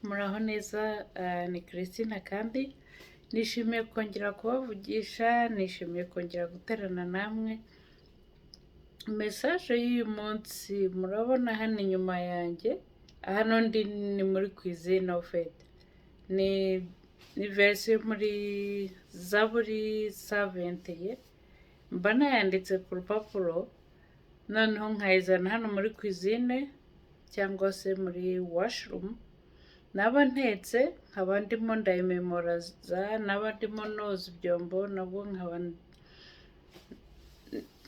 Muraho neza, ni Christine kandi nishimiye kongera kubavugisha, nishimiye kongera guterana namwe. Mesaje y'uyu munsi murabona hano inyuma yanjye, hano ndi ni muri cuisine ofete. Ni verisiyo muri Zaburi 70, mba nayanditse ku rupapuro, noneho nkayizana hano muri cuisine cyangwa se muri washroom. Naba ntetse nkaba ndimo ndayimemoraza, naba ndimo noza ibyombo nabwo nkaba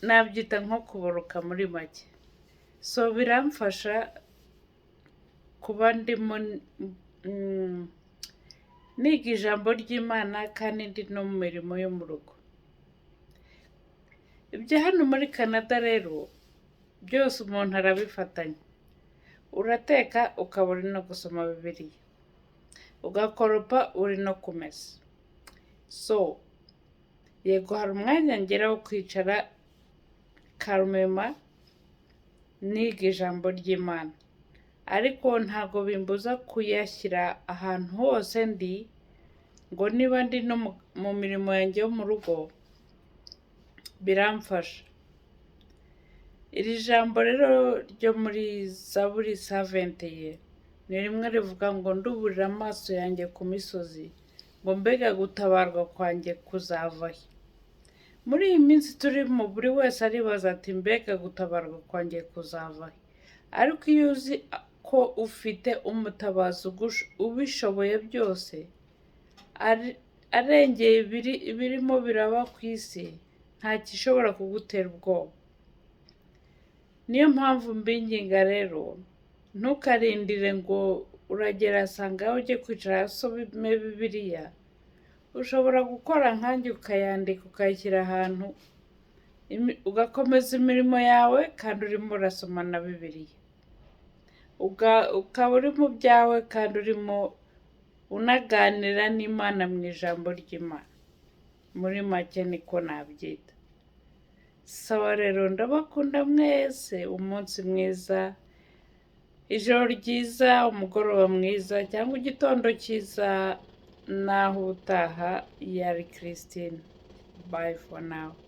nabyita nko kuboroka muri make. So biramfasha kuba ndimo niga ijambo ry'Imana kandi ndi no mu mirimo yo mu rugo. Ibyo hano muri Canada rero byose umuntu arabifatanya. Urateka ukaba uri no gusoma bibiliya, ugakoropa uri no kumesa. So yego hari umwanya ngera wo kwicara karumema niga ijambo ry'Imana, ariko ntabwo bimbuza kuyashyira ahantu hose ndi, ngo niba ndi no mu mirimo yanjye yo mu rugo biramfasha. Iri jambo rero ryo muri Zaburi 70 ni rimwe rivuga ngo nduburira amaso yanjye ku misozi, ngo mbega gutabarwa kwanjye kuzava he? Muri iyi minsi turimo buri wese aribaza ati mbega gutabarwa kwanjye kuzava he? Ariko iyo uzi ko ufite umutabazi ubishoboye byose, arengeye ibirimo biraba ku isi, nta gishobora kugutera ubwoba. Niyo mpamvu mbinginga rero, ntukarindire ngo uragera asanga aho ujye kwicara usome bibiliya. Ushobora gukora nkanjye ukayandika ukayishyira ahantu, ugakomeza imirimo yawe kandi urimo urasoma na bibiliya. Ukaba uri mu byawe kandi urimo unaganira n'Imana mu ijambo ry'Imana. Muri make niko nabyita. Sawa rero, ndabakunda mwese, umunsi mwiza, ijoro ryiza, umugoroba mwiza cyangwa igitondo cyiza, naho utaha. Yari Christine. Bye for now.